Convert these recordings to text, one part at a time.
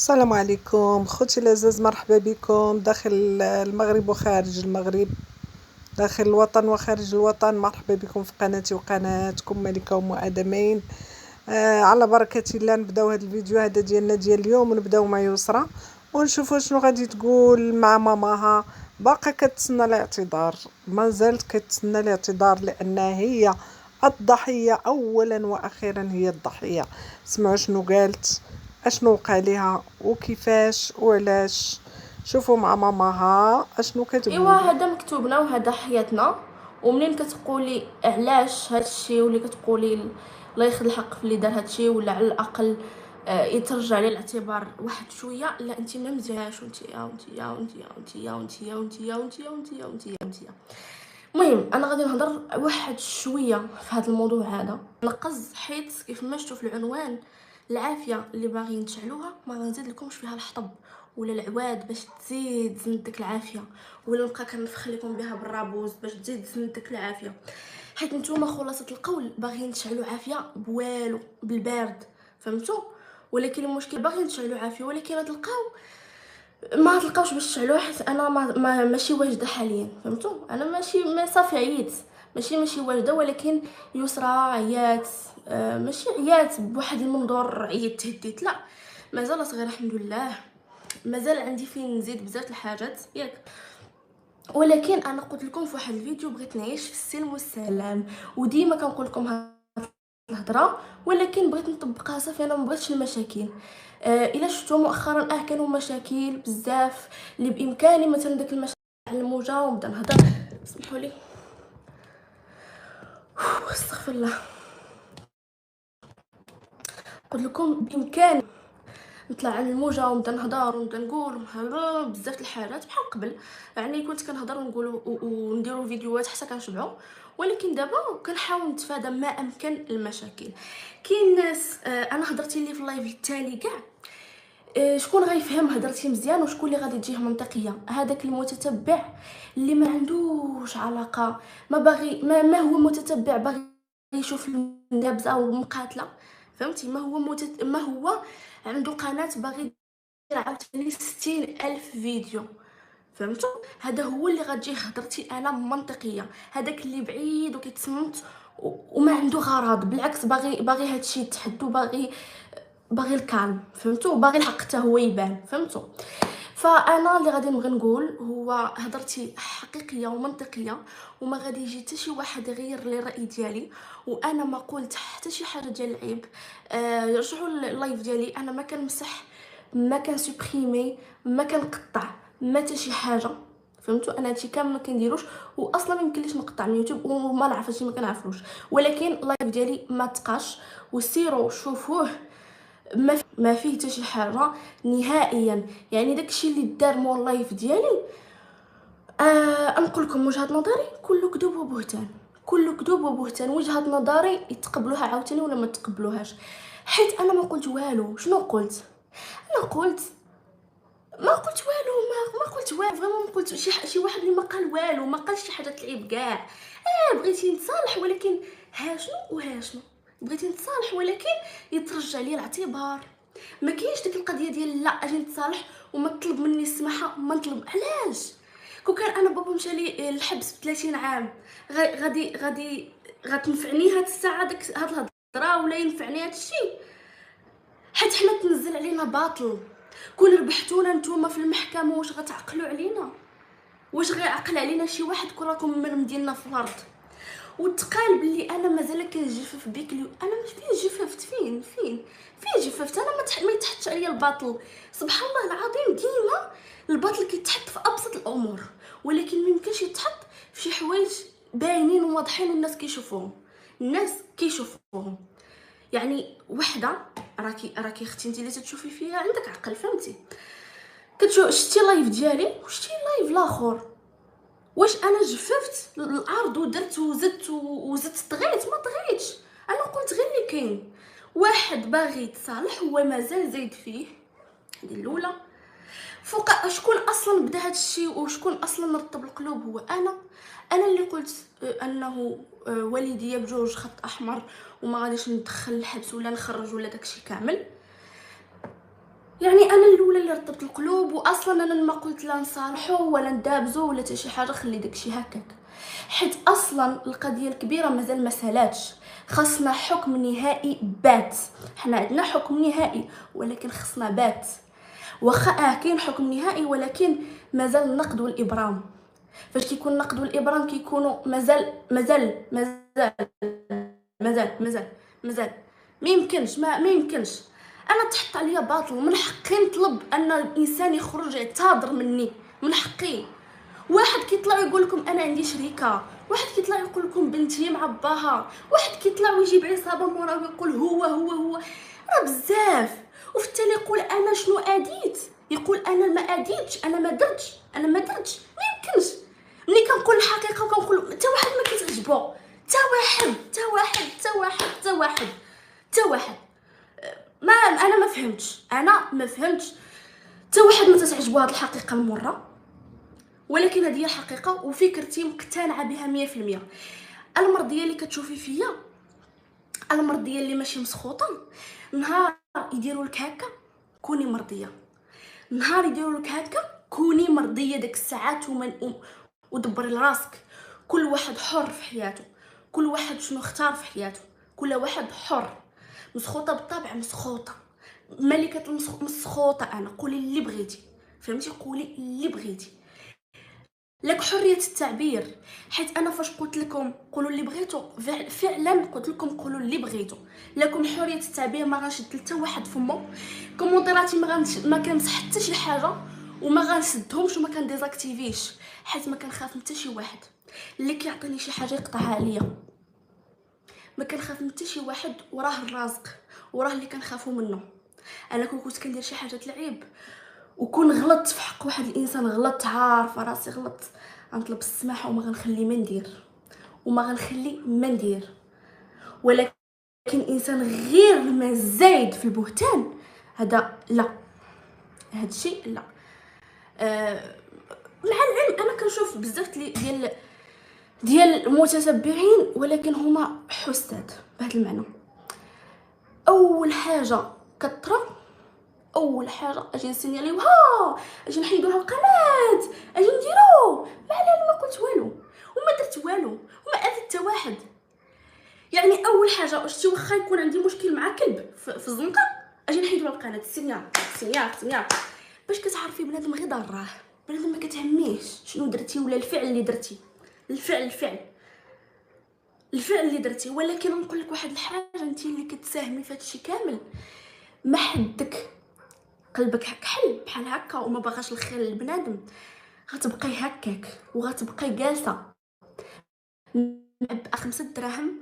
السلام عليكم خوتي العزاز، مرحبا بكم داخل المغرب وخارج المغرب، داخل الوطن وخارج الوطن. مرحبا بكم في قناتي وقناتكم ملكة أم آدمين. على بركة الله نبداو هذا الفيديو هذا ديالنا ديال اليوم، ونبداو مع يسرى ونشوفوا شنو غادي تقول مع ماماها. باقا كتسنى الاعتذار، ما زالت كتسنى الاعتذار لأنها هي الضحية أولا وأخيرا، هي الضحية. سمعوا شنو قالت، اشنو وقع ليها وكيفاش وعلاش. شوفوا مع ماماها اشنو ايوا كتقول. هذا مكتوبنا وهذا حياتنا. ومنين كتقولي علاش هادشي واللي كتقولي الله ياخذ الحق في اللي دار هادشي، ولا على الاقل يترجع ليه الاعتبار واحد شويه، لا انت ما مزياناش، وانت يا وانت يا وانت يا وانت يا وانت يا وانت يا وانت يا وانت يا وانت يا وانت. المهم انا غادي نهضر واحد شويه في هذا الموضوع هذا، نقز حيت كيف ما شفتوا في العنوان العافيه اللي باغيين تشعلوها، ما غنزيد لكمش فيها الحطب ولا العواد باش تزيد زندك العافيه، ولا نبقى كنفخ لكم بها بالرابوز باش تزيد زندك العافيه، حيت نتوما خلاصه القول باغيين تشعلوا عافيه بوالو بالبارد، فهمتوا؟ ولكن المشكل باغيين تشعلوا عافيه ولكن غتلقاو ما تلقاوش باش تشعلوها، حيت انا ماشي واجده حاليا، فهمتوا؟ انا ماشي ما صافي عييت، ماشي واجده. ولكن يسرى عيات، ماشي عيات بواحد المنظور عييت تهديت، لا، مازال صغيره الحمد لله، مازال عندي فين نزيد بزاف الحاجات ياك. ولكن انا قلت لكم في واحد الفيديو بغيت نعيش في السلم والسلام، وديما كنقول لكم الهضره، ولكن بغيت نطبقها صافي. انا ما بغيتش المشاكل. الا شفتوا مؤخرا كانوا مشاكل بزاف اللي بامكاني مثلا داك المشاكل على الموجه ونبدا نهضر. سمحوا لي، استغفر الله. قلت لكم بامكاني نطلع على الموجه ونبدا نهضر ونبدا نقول بزاف الحاجات بحال قبل، يعني كنت كنهضر ونقول ونديروا فيديوهات حتى كنشبعوا. ولكن دابا كنحاول نتفادى ما امكن المشاكل. كاين ناس، انا هضرت لي في اللايف التالي كاع، شكون غيفهم هضرتي مزيان وشكون اللي غادي تجيه منطقيه؟ هذاك المتتبع اللي ما عندوش علاقه، ما باغي ما هو متتبع باغي يشوف النابزه والمقاتله، فهمتي؟ ما هو عنده قناه باغي يدير عاوتاني 60,000 فيديو، فهمتوا؟ هذا هو اللي غتجيه هضرتي انا منطقيه. هذاك اللي بعيد وكيتصنت وما عنده غرض، بالعكس باغي هادشي يتحدو، باغي الكالم، فهمتوا؟ باغي الحق حتى هو يبان، فهمتوا؟ فانا اللي غادي نبغي نقول هو هضرتي حقيقيه ومنطقيه، وما غادي يجي حتى شي واحد يغير لي الراي ديالي، وانا ما قلت حتى شي حاجه ديال العيب. رجعوا اللايف ديالي، انا ما كنمسح، ما كنسوبريمي، ما كنقطع، ما حتى شي حاجه، فهمتوا؟ انا هادشي كامل ما كنديروش، واصلا ما يمكنليش نقطع من يوتيوب وما نعرف هادشي، ما كنعرفوش. ولكن اللايف ديالي ما تقاش، وسيروا شوفوه، ما فيه حتى شي حاجه نهائيا. يعني داكشي اللي دار مور اللايف ديالي، نقول لكم وجهه نظري، كله كذوب وبهتان، كله كذوب وبهتان. وجهه نظري يتقبلوها عاوتاني ولا ما تقبلوهاش، حيت انا ما قلت والو. شنو قلت؟ انا قلت ما قلت والو، ما قلت والو فريمون، ما قلت شي واحد اللي ما قال والو، ما قال شي حاجه تعيب كاع. بغيتي نتصالح، ولكن ها شنو وها شنو، بغيتي نتصالح ولكن يترجع لي الاعتبار. ما كاينش ديك القضيه ديال لا اجي نتصالح وما تطلب مني السماحه، ما نطلب. علاش؟ كون كان انا بابا مشى لي الحبس ب 30 عام، غادي غتنفعني هاد الساعه هاد الهضره، ولا ينفعني هاد الشيء؟ حيت حنا تنزل علينا باطل. كون ربحتونا نتوما في المحكمه، واش غتعقلوا علينا؟ واش غيعقل علينا شي واحد كون راكم مرمدينا في الارض؟ وتقال بلي انا مازال كنجفف بك انا مش فين جففت، فين جففت؟ انا ما يتحطش عليا الباطل. سبحان الله العظيم، ديما الباطل كيتحط في ابسط الامور، ولكن ما يمكنش يتحط في شي حوايج باينين وواضحين والناس كيشوفوهم، الناس كيشوفوهم. يعني وحده، راكي اختي انت اللي تشوفي فيها عندك عقل، فهمتي؟ كتشوف شتي لايف ديالي وشتي لايف الاخر، واش انا جففت الارض ودرت وزدت طغيت؟ ما طغيتش. انا قلت غير اللي كاين. واحد باغي يتصالح هو مازال زايد فيه، هذه الاولى. فوق شكون اصلا بدا هذا الشيء وشكون اصلا رطب القلوب؟ هو انا اللي قلت انه والديا بجوج خط احمر وما غاديش ندخل الحبس ولا نخرج ولا داكشي كامل. يعني انا الاولى اللي رطبت القلوب، واصلا انا ما قلت لا نصالحو ولا ندابزو ولا حتى شي حاجه، خلي داكشي هكاك، حيت اصلا القضيه الكبيره مازال ما سالاتش، خاصنا حكم نهائي بات. حنا عندنا حكم نهائي ولكن خصنا بات، واخا كاين حكم نهائي ولكن مازال النقد والابرام. فاش كيكون النقد والابرام كيكونوا مازال ما يمكنش. انا تحط عليا باطل، من حقي نطلب ان الانسان يخرج يعتذر مني، من حقي. واحد كيطلع يقول لكم انا عندي شريكه، واحد كيطلع يقول لكم بنتي مع باها، واحد كيطلع ويجيب عصابه مورا ويقول هو راه بزاف. وفي التالي يقول انا شنو اديت، يقول انا ما اديتش، انا ما درتش. ما يمكنش. ملي كنقول الحقيقه وكنقول حتى واحد ما كيتعجبو، حتى واحد ما انا ما فهمتش حتى واحد ما تتعجبو هاد الحقيقه المره، ولكن هذه هي الحقيقه وفكرتي مقتنعه بها 100%. المرضيه اللي كتشوفي فيا، المرضيه اللي ماشي مسخوطه، نهار يديروا لك هكا كوني مرضيه، نهار يديروا لك هكا كوني مرضيه ديك الساعات ودبري لراسك. كل واحد حر في حياته، كل واحد شنو اختار في حياته، كل واحد حر. مسخوطه بالطبع مسخوطه، ملكه مسخوطه، انا قولي اللي بغيتي، فهمتي؟ قولي اللي بغيتي، لك حريه التعبير. حيت انا فاش قلت لكم قولوا اللي بغيتو، فعلا قلت لكم قولوا اللي بغيتو، لكم حريه التعبير. ما غنشد حتى واحد فمو، كومونتيراتي ما كنمسح حتى شي حاجه، وما غنسدهمش وما كنديزاكتيفيش، حيت ما كنخاف من حتى شي واحد اللي كيعطيني شي حاجه يقطعها عليا. ما كنخاف من حتى شي واحد، وراه الرازق، وراه اللي كنخافوا منه. انا كنت كندير شي حاجه العيب وكون غلطت في حق واحد الانسان، غلطت عارفه راسي غلطت، غنطلب السماحه وما غنخلي ما ندير. ولكن انسان غير ما زايد في البهتان، هذا لا، هذا الشيء لا. مع العلم انا كنشوف بزاف ديال المتتبعين، ولكن هما حساد بهذا المعنى. اول حاجه كثره، اول حاجه اجي نسينياليو، اجي نحيدو لها القناه، اجي نديرو ما على ما قلت والو وما درت والو وما اذيت حتى واحد. يعني اول حاجه شتي، واخا يكون عندي مشكل مع كلب في الزنقه، اجي نحيدو لها القناه، سينيال باش كتعرفي بنادم غير ضراه، بنادم ما كتهميش شنو درتي ولا الفعل اللي درتي، الفعل اللي درتي. ولكن نقول لك واحد الحاجه، انت اللي كتساهمي في هادشي كامل، ما حدك قلبك كحل بحال هكا وما باغاش الخير للبنادم، غتبقاي هكاك وغتبقاي جالسه معبأه 5 دراهم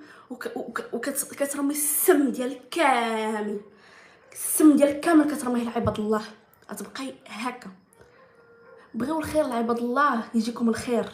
وكترمي السم ديالك كامل كترميه لعباد الله، غتبقاي هكا. بغيو الخير لعباد الله يجيكم الخير.